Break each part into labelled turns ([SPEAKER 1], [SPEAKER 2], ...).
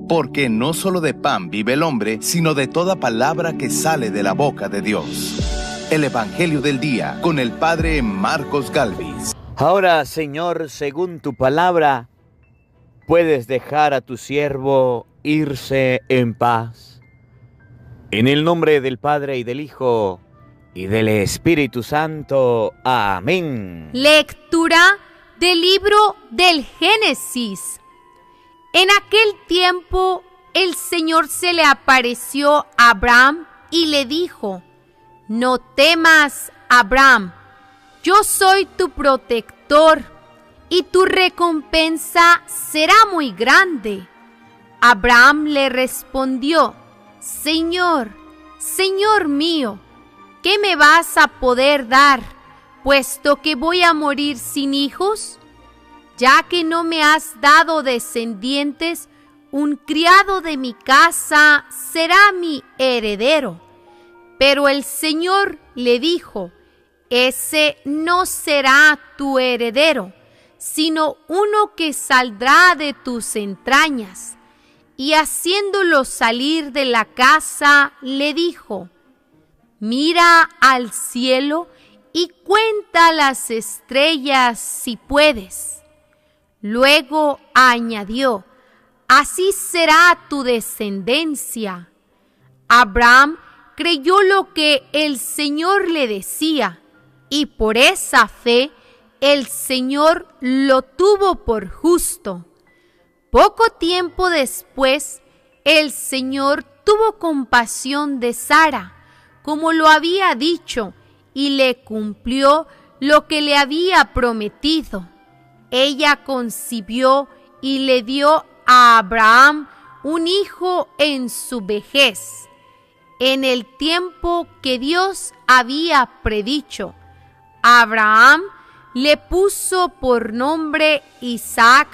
[SPEAKER 1] porque no solo de pan vive el hombre, sino de toda palabra que sale de la boca de Dios. El Evangelio del Día, con el Padre Marcos Galvis.
[SPEAKER 2] Ahora, Señor, según tu palabra, puedes dejar a tu siervo irse en paz. En el nombre del Padre y del Hijo y del Espíritu Santo. Amén.
[SPEAKER 3] Lectura del libro del Génesis. En aquel tiempo, el Señor se le apareció a Abraham y le dijo: No temas, Abraham, yo soy tu protector y tu recompensa será muy grande. Abraham le respondió: Señor, Señor mío, ¿qué me vas a poder dar, puesto que voy a morir sin hijos? Ya que no me has dado descendientes, un criado de mi casa será mi heredero. Pero el Señor le dijo: Ese no será tu heredero, sino uno que saldrá de tus entrañas. Y haciéndolo salir de la casa, le dijo: Mira al cielo y cuenta las estrellas si puedes. Luego añadió: Así será tu descendencia. Abraham creyó lo que el Señor le decía, y por esa fe el Señor lo tuvo por justo. Poco tiempo después, el Señor tuvo compasión de Sara, como lo había dicho, y le cumplió lo que le había prometido. Ella concibió y le dio a Abraham un hijo en su vejez, en el tiempo que Dios había predicho. Abraham le puso por nombre Isaac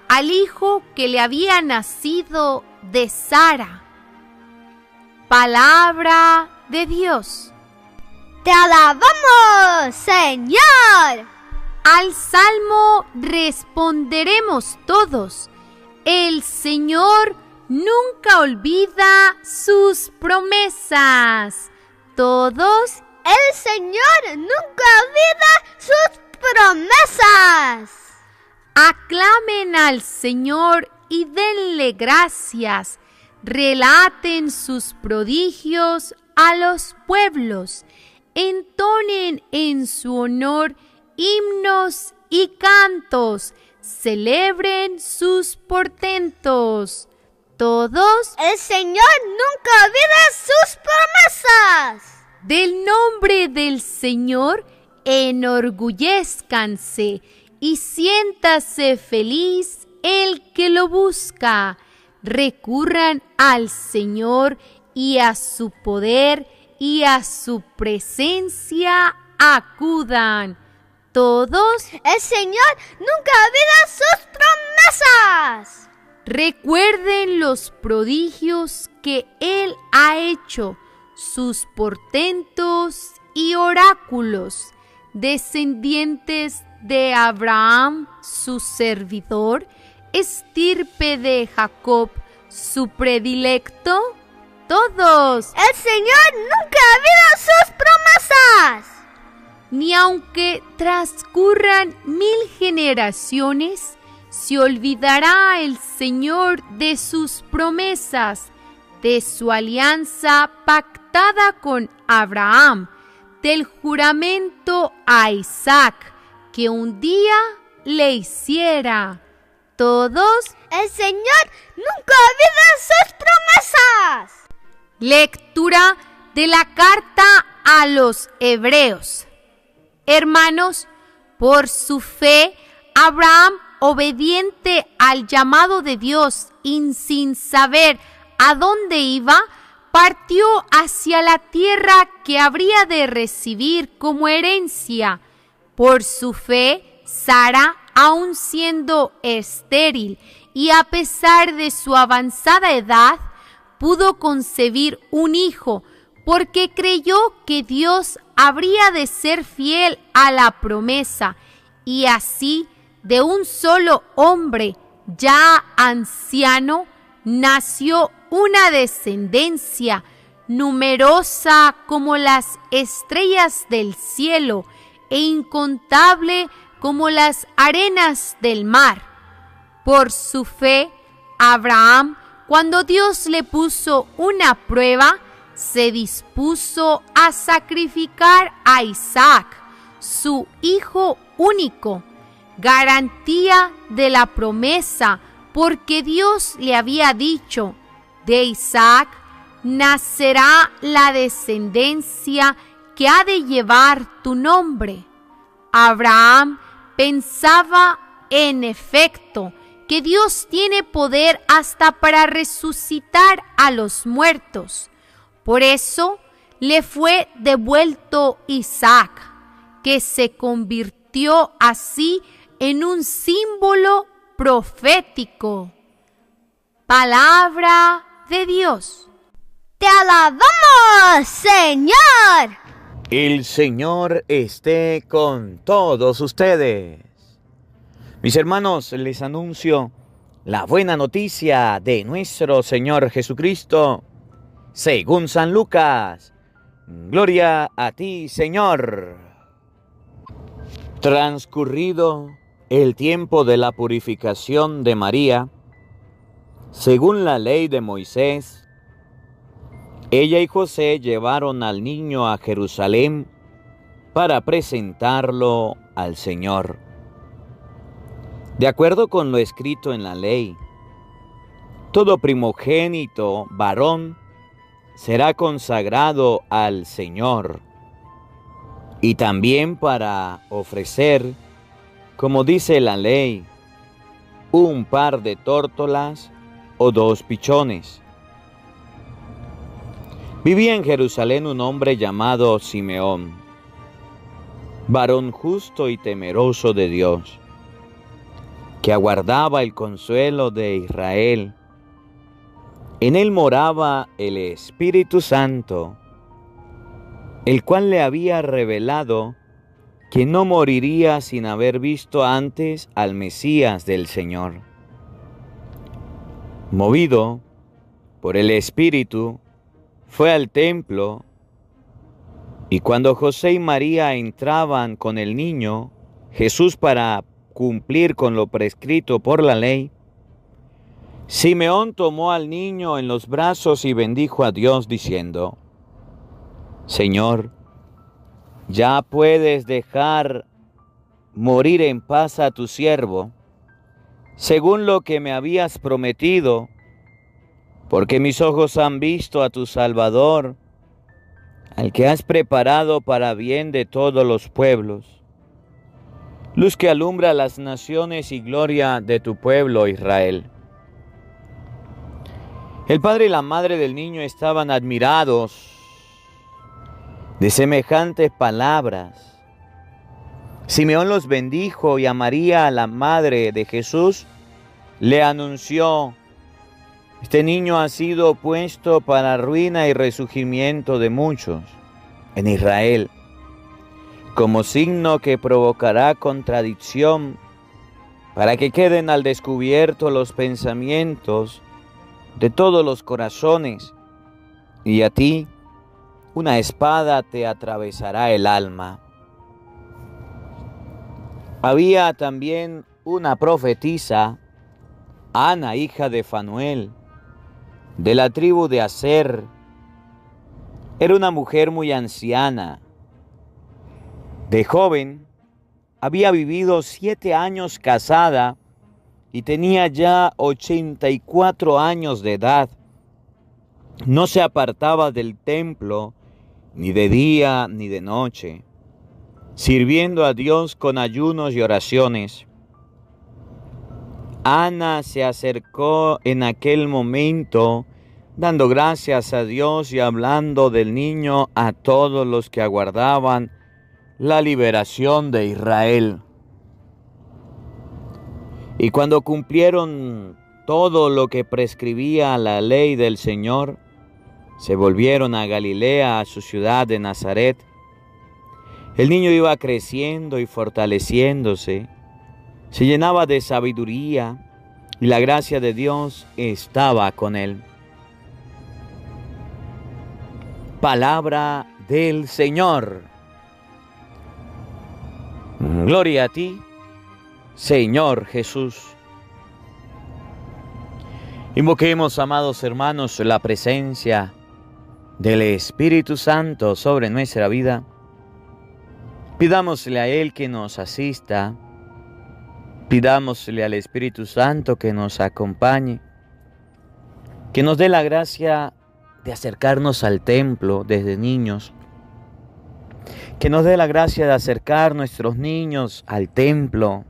[SPEAKER 3] al hijo que le había nacido de Sara. Palabra de Dios.
[SPEAKER 4] ¡Te alabamos, Señor!
[SPEAKER 3] Al salmo responderemos todos: el Señor nunca olvida sus promesas. Todos:
[SPEAKER 4] el Señor nunca olvida sus promesas.
[SPEAKER 3] Aclamen al Señor y denle gracias. Relaten sus prodigios a los pueblos. Entonen en su honor himnos y cantos. Celebren sus portentos. Todos:
[SPEAKER 4] el Señor nunca olvida sus promesas.
[SPEAKER 3] Del nombre del Señor enorgullezcanse y siéntase feliz el que lo busca. Recurran al Señor y a su poder y a su presencia acudan. Todos:
[SPEAKER 4] el Señor nunca olvida sus promesas.
[SPEAKER 3] Recuerden los prodigios que Él ha hecho, sus portentos y oráculos. Descendientes de Abraham, su servidor, estirpe de Jacob, su predilecto. Todos:
[SPEAKER 4] el Señor nunca olvida sus promesas.
[SPEAKER 3] Ni aunque transcurran 1000 generaciones, se olvidará el Señor de sus promesas, de su alianza pactada con Abraham, del juramento a Isaac, que un día le hiciera. Todos:
[SPEAKER 4] el Señor nunca olvida sus promesas.
[SPEAKER 3] Lectura de la carta a los Hebreos. Hermanos, por su fe, Abraham, obediente al llamado de Dios y sin saber a dónde iba, partió hacia la tierra que habría de recibir como herencia. Por su fe, Sara, aun siendo estéril y a pesar de su avanzada edad, pudo concebir un hijo, porque creyó que Dios habría de ser fiel a la promesa, y así, de un solo hombre, ya anciano, nació una descendencia numerosa como las estrellas del cielo e incontable como las arenas del mar. Por su fe, Abraham, cuando Dios le puso una prueba, se dispuso a sacrificar a Isaac, su hijo único, garantía de la promesa, porque Dios le había dicho: de Isaac nacerá la descendencia que ha de llevar tu nombre. Abraham pensaba, en efecto, que Dios tiene poder hasta para resucitar a los muertos. Por eso le fue devuelto Isaac, que se convirtió así en un símbolo profético. Palabra de Dios.
[SPEAKER 4] ¡Te alabamos, Señor!
[SPEAKER 2] El Señor esté con todos ustedes. Mis hermanos, les anuncio la buena noticia de nuestro Señor Jesucristo, según San Lucas. Gloria a ti, Señor. Transcurrido el tiempo de la purificación de María, según la ley de Moisés, ella y José llevaron al niño a Jerusalén para presentarlo al Señor. De acuerdo con lo escrito en la ley, todo primogénito varón será consagrado al Señor, y también para ofrecer, como dice la ley, un par de tórtolas o 2 pichones. Vivía en Jerusalén un hombre llamado Simeón, varón justo y temeroso de Dios, que aguardaba el consuelo de Israel. En él moraba el Espíritu Santo, el cual le había revelado que no moriría sin haber visto antes al Mesías del Señor. Movido por el Espíritu, fue al templo, y cuando José y María entraban con el niño Jesús para cumplir con lo prescrito por la ley, Simeón tomó al niño en los brazos y bendijo a Dios diciendo: Señor, ya puedes dejar morir en paz a tu siervo, según lo que me habías prometido, porque mis ojos han visto a tu Salvador, al que has preparado para bien de todos los pueblos, luz que alumbra las naciones y gloria de tu pueblo Israel. El padre y la madre del niño estaban admirados de semejantes palabras. Simeón los bendijo y a María, la madre de Jesús, le anunció: este niño ha sido puesto para ruina y resurgimiento de muchos en Israel, como signo que provocará contradicción, para que queden al descubierto los pensamientos de todos los corazones, y a ti una espada te atravesará el alma. Había también una profetisa, Ana, hija de Fanuel, de la tribu de Aser. Era una mujer muy anciana. De joven, había vivido 7 años casada y tenía ya 84 años de edad. No se apartaba del templo ni de día ni de noche, sirviendo a Dios con ayunos y oraciones. Ana se acercó en aquel momento, dando gracias a Dios y hablando del niño a todos los que aguardaban la liberación de Israel. Y cuando cumplieron todo lo que prescribía la ley del Señor, se volvieron a Galilea, a su ciudad de Nazaret. El niño iba creciendo y fortaleciéndose, se llenaba de sabiduría, y la gracia de Dios estaba con él. Palabra del Señor. Gloria a ti, Señor Jesús. Invoquemos, amados hermanos, la presencia del Espíritu Santo sobre nuestra vida. Pidámosle a Él que nos asista. Pidámosle al Espíritu Santo que nos acompañe, que nos dé la gracia de acercarnos al templo desde niños, que nos dé la gracia de acercar nuestros niños al templo,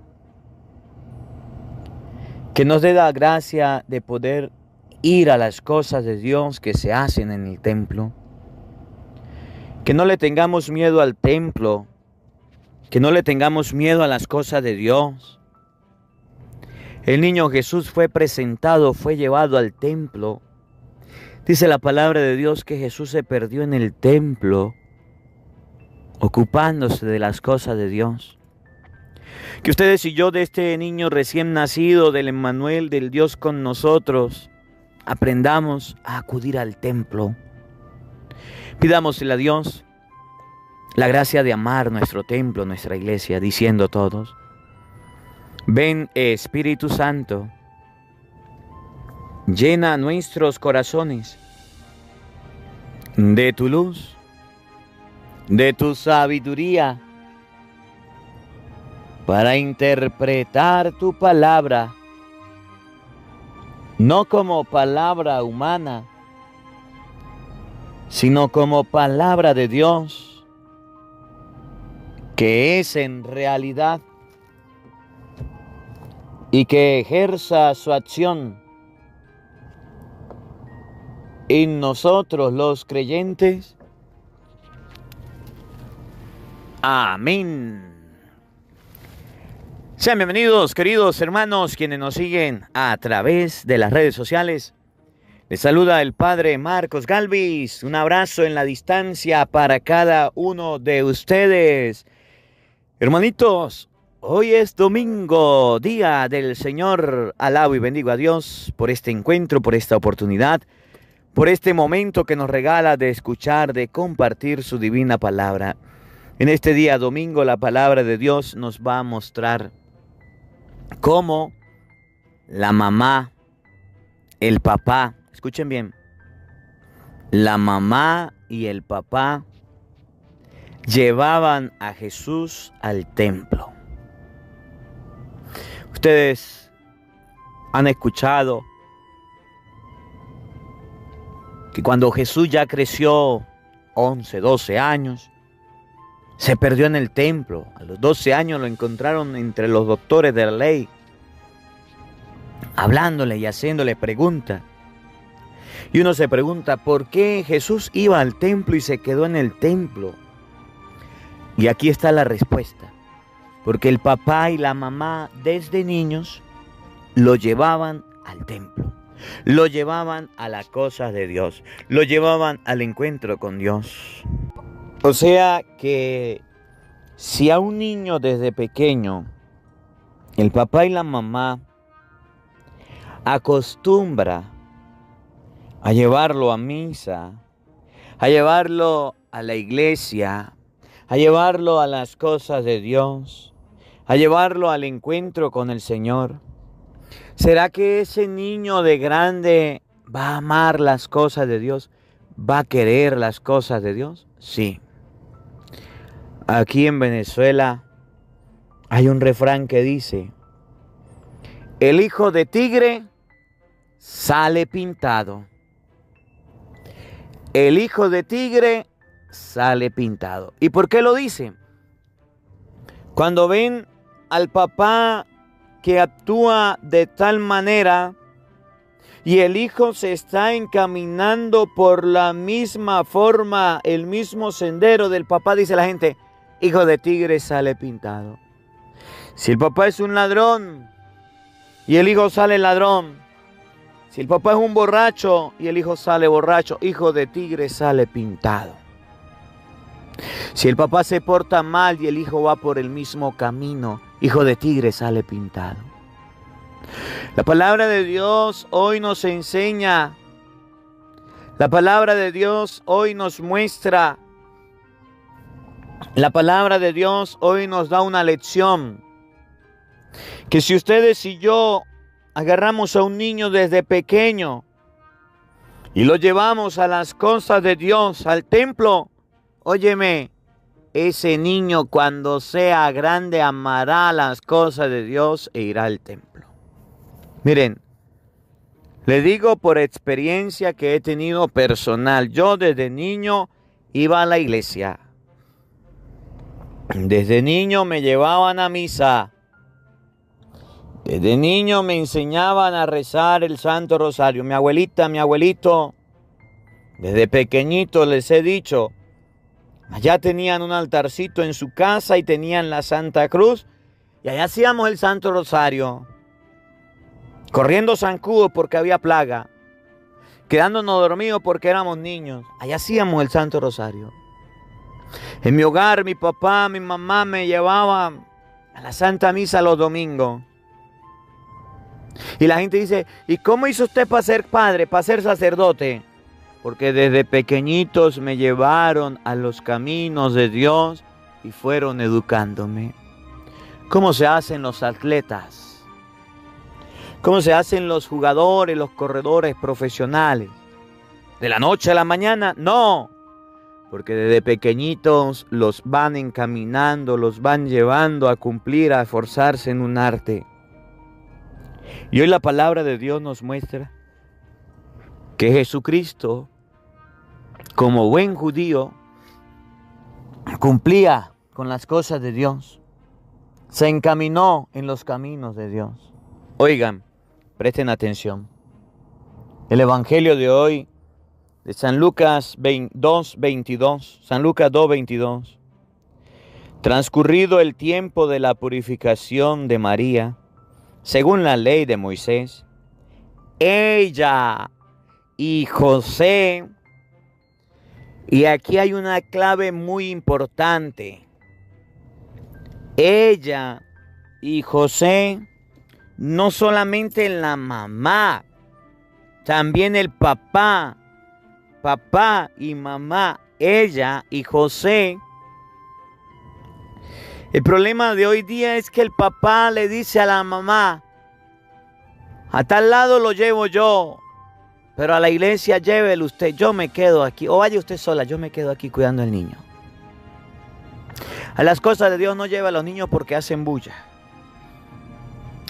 [SPEAKER 2] que nos dé la gracia de poder ir a las cosas de Dios que se hacen en el templo, que no le tengamos miedo al templo, que no le tengamos miedo a las cosas de Dios. El niño Jesús fue presentado, fue llevado al templo. Dice la palabra de Dios que Jesús se perdió en el templo, ocupándose de las cosas de Dios. Que ustedes y yo de este niño recién nacido, del Emmanuel, del Dios con nosotros, aprendamos a acudir al templo. Pidámosle a Dios la gracia de amar nuestro templo, nuestra iglesia, diciendo todos: ven, Espíritu Santo, llena nuestros corazones de tu luz, de tu sabiduría, para interpretar tu palabra, no como palabra humana, sino como palabra de Dios, que es en realidad, y que ejerza su acción en nosotros los creyentes. Amén. Sean bienvenidos, queridos hermanos, quienes nos siguen a través de las redes sociales. Les saluda el Padre Marcos Galvis. Un abrazo en la distancia para cada uno de ustedes. Hermanitos, hoy es domingo, día del Señor. Alabo y bendigo a Dios por este encuentro, por esta oportunidad, por este momento que nos regala de escuchar, de compartir su divina palabra. En este día domingo la palabra de Dios nos va a mostrar cómo la mamá, el papá, escuchen bien, la mamá y el papá llevaban a Jesús al templo. Ustedes han escuchado que cuando Jesús ya creció 11, 12 años, se perdió en el templo. A los 12 años lo encontraron entre los doctores de la ley, hablándole y haciéndole preguntas. Y uno se pregunta, ¿por qué Jesús iba al templo y se quedó en el templo? Y aquí está la respuesta. Porque el papá y la mamá desde niños lo llevaban al templo. Lo llevaban a las cosas de Dios. Lo llevaban al encuentro con Dios. O sea que si a un niño desde pequeño, el papá y la mamá acostumbra a llevarlo a misa, a llevarlo a la iglesia, a llevarlo a las cosas de Dios, a llevarlo al encuentro con el Señor, ¿será que ese niño de grande va a amar las cosas de Dios? ¿Va a querer las cosas de Dios? Sí. Aquí en Venezuela hay un refrán que dice: el hijo de tigre sale pintado. El hijo de tigre sale pintado. ¿Y por qué lo dice? Cuando ven al papá que actúa de tal manera y el hijo se está encaminando por la misma forma, el mismo sendero del papá, dice la gente: hijo de tigre sale pintado. Si el papá es un ladrón y el hijo sale ladrón, si el papá es un borracho y el hijo sale borracho, hijo de tigre sale pintado. Si el papá se porta mal y el hijo va por el mismo camino, hijo de tigre sale pintado. La palabra de Dios hoy nos enseña. La palabra de Dios hoy nos muestra. La palabra de Dios hoy nos da una lección. Que si ustedes y yo agarramos a un niño desde pequeño y lo llevamos a las cosas de Dios, al templo, óyeme, ese niño cuando sea grande amará las cosas de Dios e irá al templo. Miren, le digo por experiencia que he tenido personal. Yo desde niño iba a la iglesia. Desde niño me llevaban a misa. Desde niño me enseñaban a rezar el Santo Rosario. Mi abuelita, mi abuelito, desde pequeñito les he dicho, allá tenían un altarcito en su casa y tenían la Santa Cruz. Y allá hacíamos el Santo Rosario. Corriendo zancudos porque había plaga. Quedándonos dormidos porque éramos niños. Allá hacíamos el Santo Rosario. En mi hogar, mi papá, mi mamá me llevaban a la Santa Misa los domingos. Y la gente dice, ¿y cómo hizo usted para ser padre, para ser sacerdote? Porque desde pequeñitos me llevaron a los caminos de Dios y fueron educándome. ¿Cómo se hacen los atletas? ¿Cómo se hacen los jugadores, los corredores profesionales? ¿De la noche a la mañana? No, porque desde pequeñitos los van encaminando, los van llevando a cumplir, a esforzarse en un arte. Y hoy la palabra de Dios nos muestra que Jesucristo, como buen judío, cumplía con las cosas de Dios. Se encaminó en los caminos de Dios. Oigan, presten atención. El Evangelio de hoy, de San Lucas 2:22. San Lucas 2:22. Transcurrido el tiempo de la purificación de María, según la ley de Moisés, ella y José, y aquí hay una clave muy importante, ella y José, no solamente la mamá, también el papá y mamá, ella y José. El problema de hoy día es que el papá le dice a la mamá, a tal lado lo llevo yo, pero a la iglesia llévelo usted, yo me quedo aquí, o vaya usted sola, yo me quedo aquí cuidando al niño. A las cosas de Dios no lleva a los niños porque hacen bulla.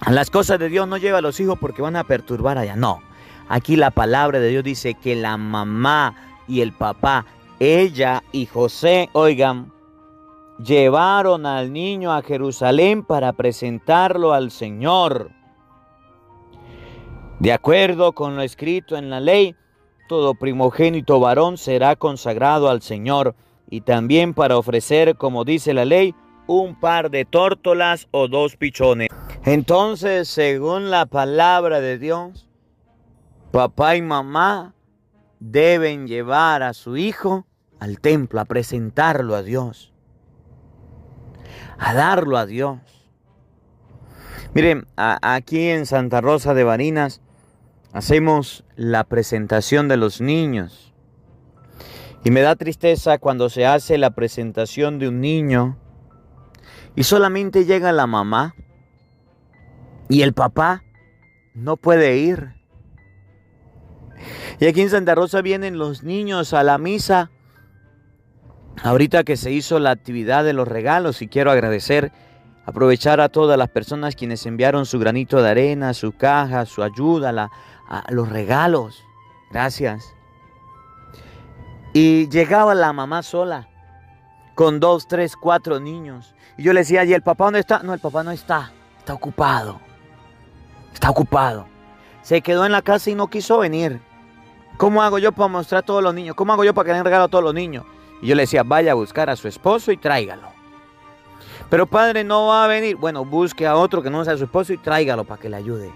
[SPEAKER 2] A las cosas de Dios no lleva a los hijos porque van a perturbar allá. No, aquí la palabra de Dios dice que la mamá y el papá, ella y José, oigan, llevaron al niño a Jerusalén para presentarlo al Señor. De acuerdo con lo escrito en la ley, todo primogénito varón será consagrado al Señor, y también para ofrecer, como dice la ley, un par de tórtolas o 2 pichones. Entonces, según la palabra de Dios, papá y mamá deben llevar a su hijo al templo, a presentarlo a Dios, a darlo a Dios. Miren, aquí en Santa Rosa de Barinas hacemos la presentación de los niños. Y me da tristeza cuando se hace la presentación de un niño y solamente llega la mamá y el papá no puede ir. Y aquí en Santa Rosa vienen los niños a la misa. Ahorita que se hizo la actividad de los regalos, y quiero aprovechar a todas las personas quienes enviaron su granito de arena, su caja, su ayuda, a los regalos. Gracias. Y llegaba la mamá sola, con 2, 3, 4 niños. Y yo le decía, ¿y el papá dónde está? No, el papá no está, está ocupado. Está ocupado. Se quedó en la casa y no quiso venir. ¿Cómo hago yo para mostrar a todos los niños? ¿Cómo hago yo para que le den regalo a todos los niños? Y yo le decía, vaya a buscar a su esposo y tráigalo. Pero padre, no va a venir. Bueno, busque a otro que no sea su esposo y tráigalo para que le ayude.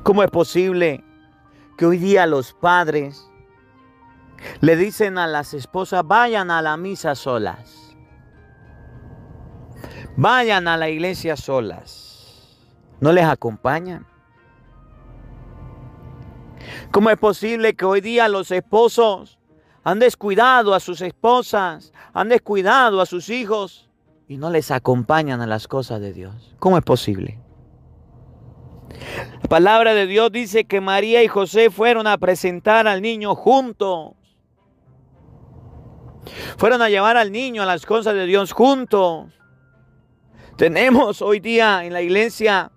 [SPEAKER 2] ¿Cómo es posible que hoy día los padres le dicen a las esposas, vayan a la misa solas? Vayan a la iglesia solas. no les acompañan. ¿Cómo es posible que hoy día los esposos han descuidado a sus esposas, han descuidado a sus hijos y no les acompañan a las cosas de Dios? ¿Cómo es posible? La palabra de Dios dice que María y José fueron a presentar al niño juntos. Fueron a llevar al niño a las cosas de Dios juntos. Tenemos hoy día en la iglesia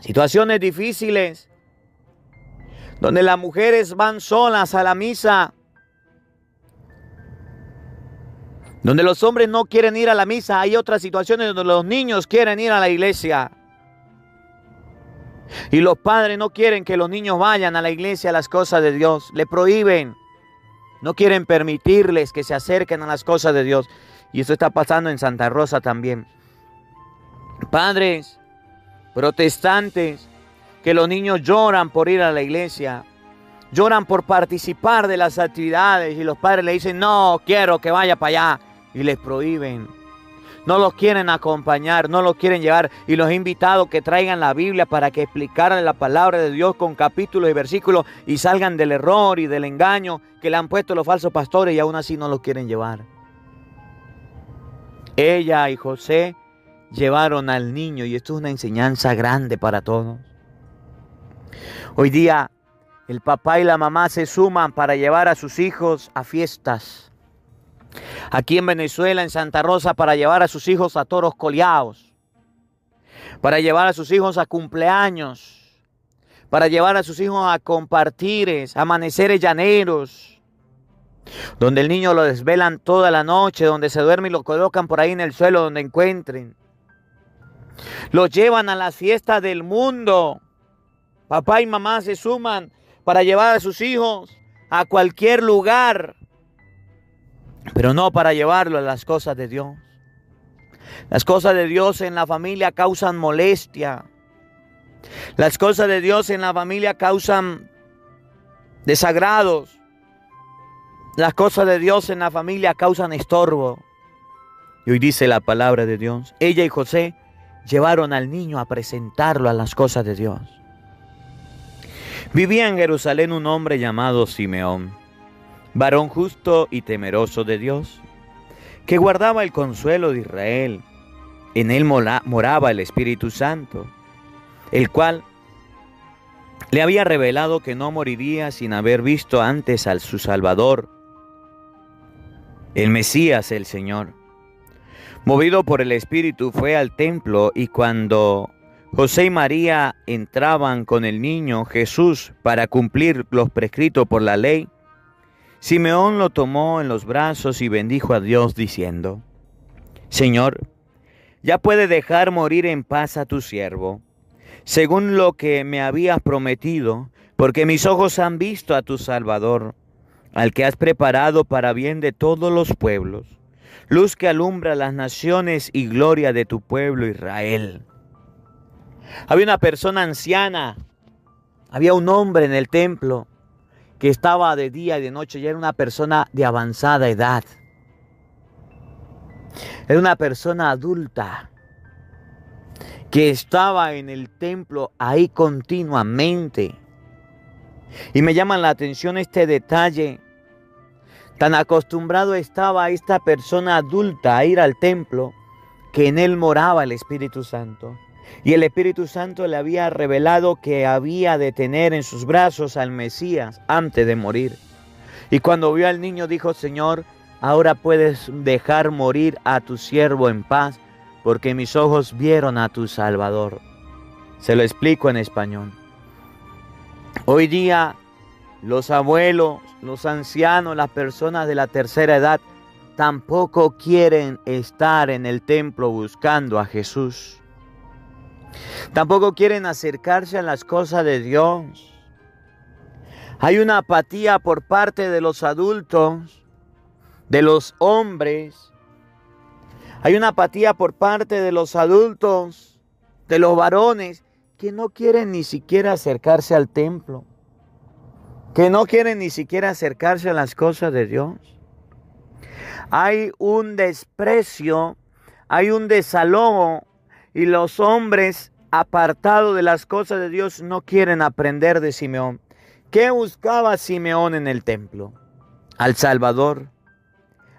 [SPEAKER 2] situaciones difíciles donde las mujeres van solas a la misa, donde los hombres no quieren ir a la misa. Hay otras situaciones donde los niños quieren ir a la iglesia y los padres no quieren que los niños vayan a la iglesia, a las cosas de Dios. Le prohíben, no quieren permitirles que se acerquen a las cosas de Dios. Y esto está pasando en Santa Rosa también. Padres protestantes, que los niños lloran por ir a la iglesia, lloran por participar de las actividades y los padres le dicen, no quiero que vaya para allá, y les prohíben. No los quieren acompañar, no los quieren llevar, y los he invitado que traigan la Biblia para que explicaran la palabra de Dios con capítulos y versículos y salgan del error y del engaño que le han puesto los falsos pastores y aún así no los quieren llevar. Ella y José llevaron al niño y esto es una enseñanza grande para todos. Hoy día el papá y la mamá se suman para llevar a sus hijos a fiestas. Aquí en Venezuela, en Santa Rosa, para llevar a sus hijos a toros coleados, para llevar a sus hijos a cumpleaños, para llevar a sus hijos a compartires, amaneceres llaneros, donde el niño lo desvelan toda la noche, donde se duerme y lo colocan por ahí en el suelo donde encuentren. Los llevan a las fiestas del mundo. Papá y mamá se suman para llevar a sus hijos a cualquier lugar, pero no para llevarlo a las cosas de Dios. Las cosas de Dios en la familia causan molestia. Las cosas de Dios en la familia causan desagrados. Las cosas de Dios en la familia causan estorbo. Y hoy dice la palabra de Dios, ella y José llevaron al niño a presentarlo a las cosas de Dios. Vivía en Jerusalén un hombre llamado Simeón, varón justo y temeroso de Dios, que guardaba el consuelo de Israel. En él moraba el Espíritu Santo, el cual le había revelado que no moriría sin haber visto antes a su Salvador, el Mesías, el Señor. Movido por el Espíritu fue al templo y cuando José y María entraban con el niño Jesús para cumplir lo prescrito por la ley, Simeón lo tomó en los brazos y bendijo a Dios diciendo, Señor, ya puedes dejar morir en paz a tu siervo, según lo que me habías prometido, porque mis ojos han visto a tu Salvador, al que has preparado para bien de todos los pueblos, luz que alumbra las naciones y gloria de tu pueblo Israel. Había una persona anciana, había un hombre en el templo que estaba de día y de noche, y era una persona de avanzada edad. Era una persona adulta que estaba en el templo ahí continuamente. Y me llama la atención este detalle. Tan acostumbrado estaba esta persona adulta a ir al templo que en él moraba el Espíritu Santo. Y el Espíritu Santo le había revelado que había de tener en sus brazos al Mesías antes de morir. Y cuando vio al niño dijo, Señor, ahora puedes dejar morir a tu siervo en paz, porque mis ojos vieron a tu Salvador. Se lo explico en español. Hoy día los abuelos, los ancianos, las personas de la tercera edad tampoco quieren estar en el templo buscando a Jesús. Tampoco quieren acercarse a las cosas de Dios. Hay una apatía por parte de los adultos, de los hombres. Hay una apatía por parte de los adultos, de los varones, que no quieren ni siquiera acercarse al templo, que no quieren ni siquiera acercarse a las cosas de Dios. Hay un desprecio, hay un desalojo, y los hombres apartado de las cosas de Dios, no quieren aprender de Simeón. ¿Qué buscaba Simeón en el templo? Al Salvador.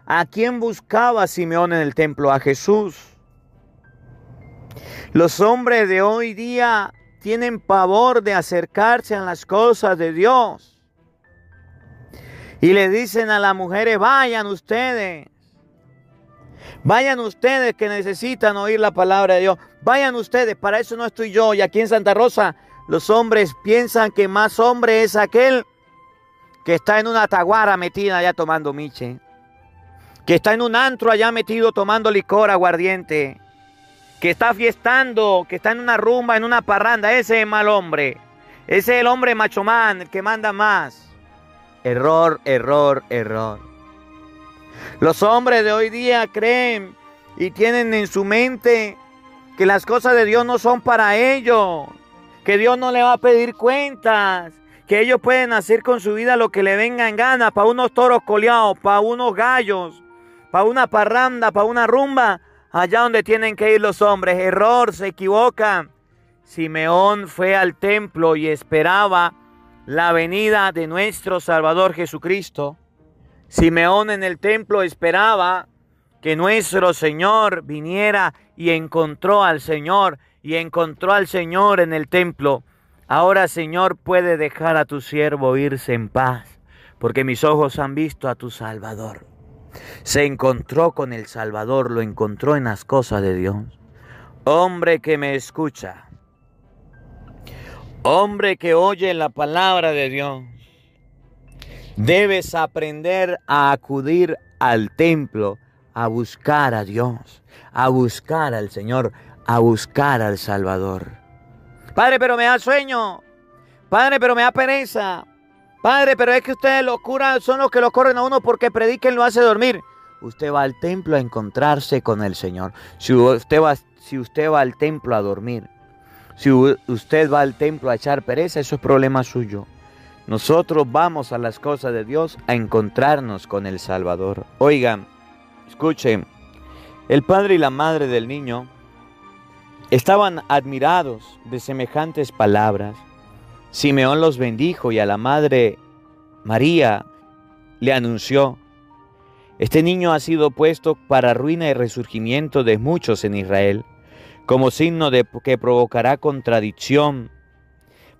[SPEAKER 2] ¿A quién buscaba Simeón en el templo? A Jesús. Los hombres de hoy día tienen pavor de acercarse a las cosas de Dios. Y le dicen a las mujeres, vayan ustedes que necesitan oír la palabra de Dios. Vayan ustedes, para eso no estoy yo. Y aquí en Santa Rosa, los hombres piensan que más hombre es aquel que está en una taguara metida allá tomando miche, que está en un antro allá metido tomando licor, aguardiente, que está fiestando, que está en una rumba, en una parranda. Ese es mal hombre. Ese es el hombre machomán, el que manda más. Error, error, error. Los hombres de hoy día creen y tienen en su mente que las cosas de Dios no son para ellos, que Dios no le va a pedir cuentas, que ellos pueden hacer con su vida lo que le venga en gana, para unos toros coleados, para unos gallos, para una parranda, para una rumba, allá donde tienen que ir los hombres. Error, se equivocan. Simeón fue al templo y esperaba la venida de nuestro Salvador Jesucristo. Simeón en el templo esperaba que nuestro Señor viniera y encontró al Señor en el templo. Ahora, Señor, puede dejar a tu siervo irse en paz, porque mis ojos han visto a tu Salvador. Se encontró con el Salvador, lo encontró en las cosas de Dios. Hombre que me escucha, hombre que oye la palabra de Dios, debes aprender a acudir al templo, a buscar a Dios, a buscar al Señor, a buscar al Salvador. Padre, pero me da sueño. Padre, pero me da pereza. Padre, pero es que ustedes los curas son los que lo corren a uno porque prediquen lo hace dormir. Usted va al templo a encontrarse con el Señor. Si usted va al templo a dormir, si usted va al templo a echar pereza, eso es problema suyo. Nosotros vamos a las cosas de Dios a encontrarnos con el Salvador. Oigan, escuchen, el padre y la madre del niño estaban admirados de semejantes palabras. Simeón los bendijo y a la madre María le anunció: este niño ha sido puesto para ruina y resurgimiento de muchos en Israel, como signo de que provocará contradicción,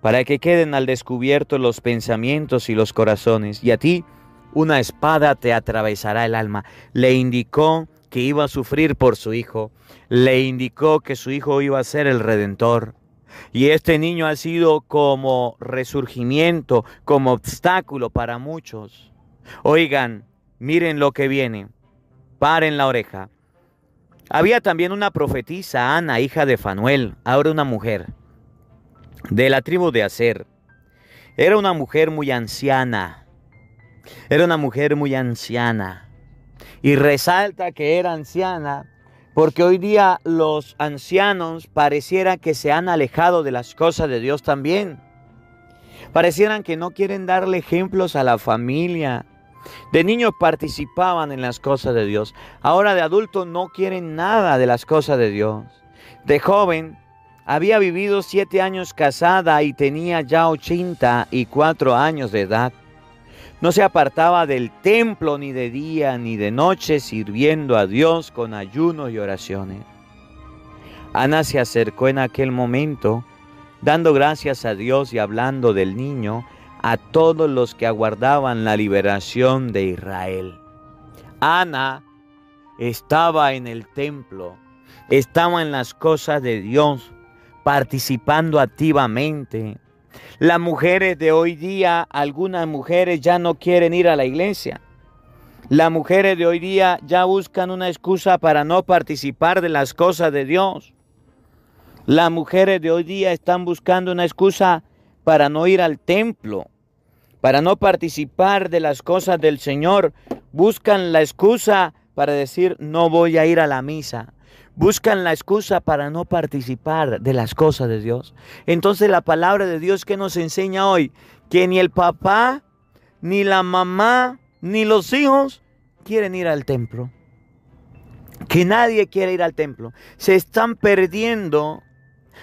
[SPEAKER 2] para que queden al descubierto los pensamientos y los corazones, y a ti una espada te atravesará el alma. Le indicó que iba a sufrir por su hijo, le indicó que su hijo iba a ser el Redentor. Y este niño ha sido como resurgimiento, como obstáculo para muchos. Oigan, miren lo que viene, paren la oreja. Había también una profetisa, Ana, hija de Fanuel, ahora una mujer de la tribu de Aser. Era una mujer muy anciana. Y resalta que era anciana porque hoy día los ancianos pareciera que se han alejado de las cosas de Dios también. Parecieran que no quieren darle ejemplos a la familia. De niños participaban en las cosas de Dios. Ahora de adultos no quieren nada de las cosas de Dios. De joven había vivido 7 años casada y tenía ya 84 años de edad. No se apartaba del templo ni de día ni de noche, sirviendo a Dios con ayunos y oraciones. Ana se acercó en aquel momento, dando gracias a Dios y hablando del niño a todos los que aguardaban la liberación de Israel. Ana estaba en el templo, estaba en las cosas de Dios, participando activamente. Las mujeres de hoy día, algunas mujeres ya no quieren ir a la iglesia. Las mujeres de hoy día ya buscan una excusa para no participar de las cosas de Dios. Las mujeres de hoy día están buscando una excusa para no ir al templo, para no participar de las cosas del Señor. Buscan la excusa para decir no voy a ir a la misa. Buscan la excusa para no participar de las cosas de Dios. Entonces la palabra de Dios que nos enseña hoy, que ni el papá, ni la mamá, ni los hijos quieren ir al templo. Que nadie quiere ir al templo. Se están perdiendo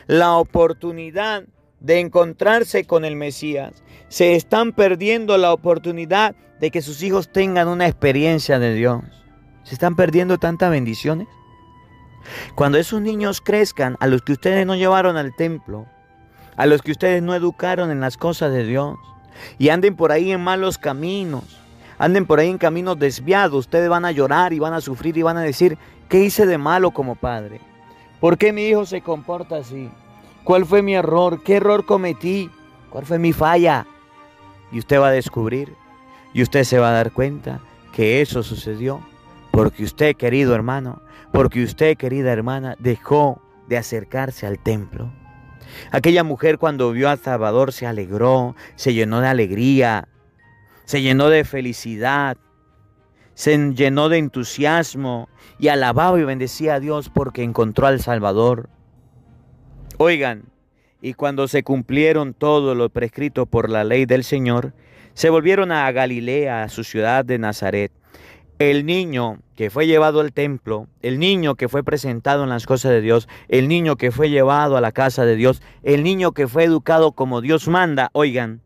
[SPEAKER 2] la oportunidad de encontrarse con el Mesías. Se están perdiendo la oportunidad de que sus hijos tengan una experiencia de Dios. Se están perdiendo tantas bendiciones. Cuando esos niños crezcan, a los que ustedes no llevaron al templo, a los que ustedes no educaron en las cosas de Dios, y anden por ahí en malos caminos, anden por ahí en caminos desviados, ustedes van a llorar y van a sufrir y van a decir: ¿qué hice de malo como padre? ¿Por qué mi hijo se comporta así? ¿Cuál fue mi error? ¿Qué error cometí? ¿Cuál fue mi falla? Y usted va a descubrir, y usted se va a dar cuenta que eso sucedió porque usted, querido hermano, porque usted, querida hermana, dejó de acercarse al templo. Aquella mujer, cuando vio a Salvador, se alegró, se llenó de alegría, se llenó de felicidad, se llenó de entusiasmo y alababa y bendecía a Dios porque encontró al Salvador. Oigan, y cuando se cumplieron todo lo prescrito por la ley del Señor, se volvieron a Galilea, a su ciudad de Nazaret. El niño que fue llevado al templo, el niño que fue presentado en las cosas de Dios, el niño que fue llevado a la casa de Dios, el niño que fue educado como Dios manda, oigan,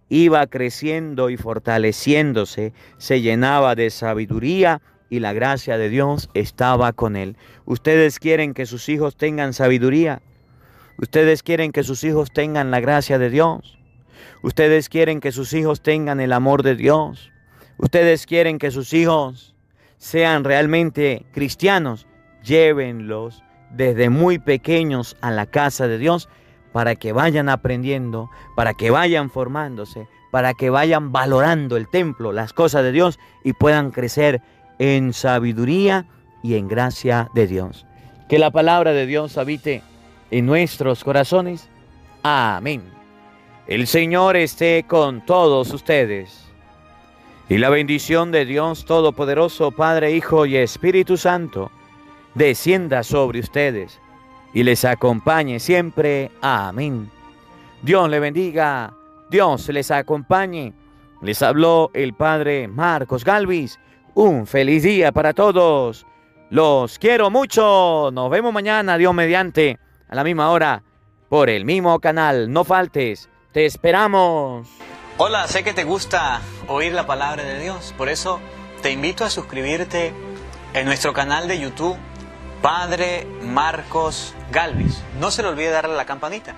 [SPEAKER 2] iba creciendo y fortaleciéndose, se llenaba de sabiduría y la gracia de Dios estaba con él. ¿Ustedes quieren que sus hijos tengan sabiduría? ¿Ustedes quieren que sus hijos tengan la gracia de Dios? ¿Ustedes quieren que sus hijos tengan el amor de Dios? ¿Ustedes quieren que sus hijos sean realmente cristianos? Llévenlos desde muy pequeños a la casa de Dios para que vayan aprendiendo, para que vayan formándose, para que vayan valorando el templo, las cosas de Dios y puedan crecer en sabiduría y en gracia de Dios. Que la palabra de Dios habite en nuestros corazones. Amén. El Señor esté con todos ustedes. Y la bendición de Dios Todopoderoso, Padre, Hijo y Espíritu Santo, descienda sobre ustedes y les acompañe siempre. Amén. Dios le bendiga, Dios les acompañe. Les habló el Padre Marcos Galvis. Un feliz día para todos. Los quiero mucho. Nos vemos mañana, Dios mediante, a la misma hora, por el mismo canal. No faltes, te esperamos.
[SPEAKER 5] Hola, sé que te gusta oír la palabra de Dios, por eso te invito a suscribirte en nuestro canal de YouTube, Padre Marcos Galvis. No se le olvide darle a la campanita,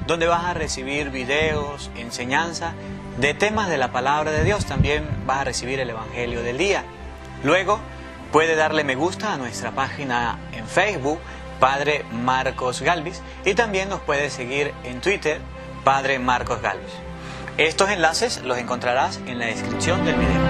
[SPEAKER 5] donde vas a recibir videos, enseñanza de temas de la palabra de Dios. También vas a recibir el Evangelio del día. Luego puede darle me gusta a nuestra página en Facebook, Padre Marcos Galvis, y también nos puede seguir en Twitter, Padre Marcos Galvis. Estos enlaces los encontrarás en la descripción del video.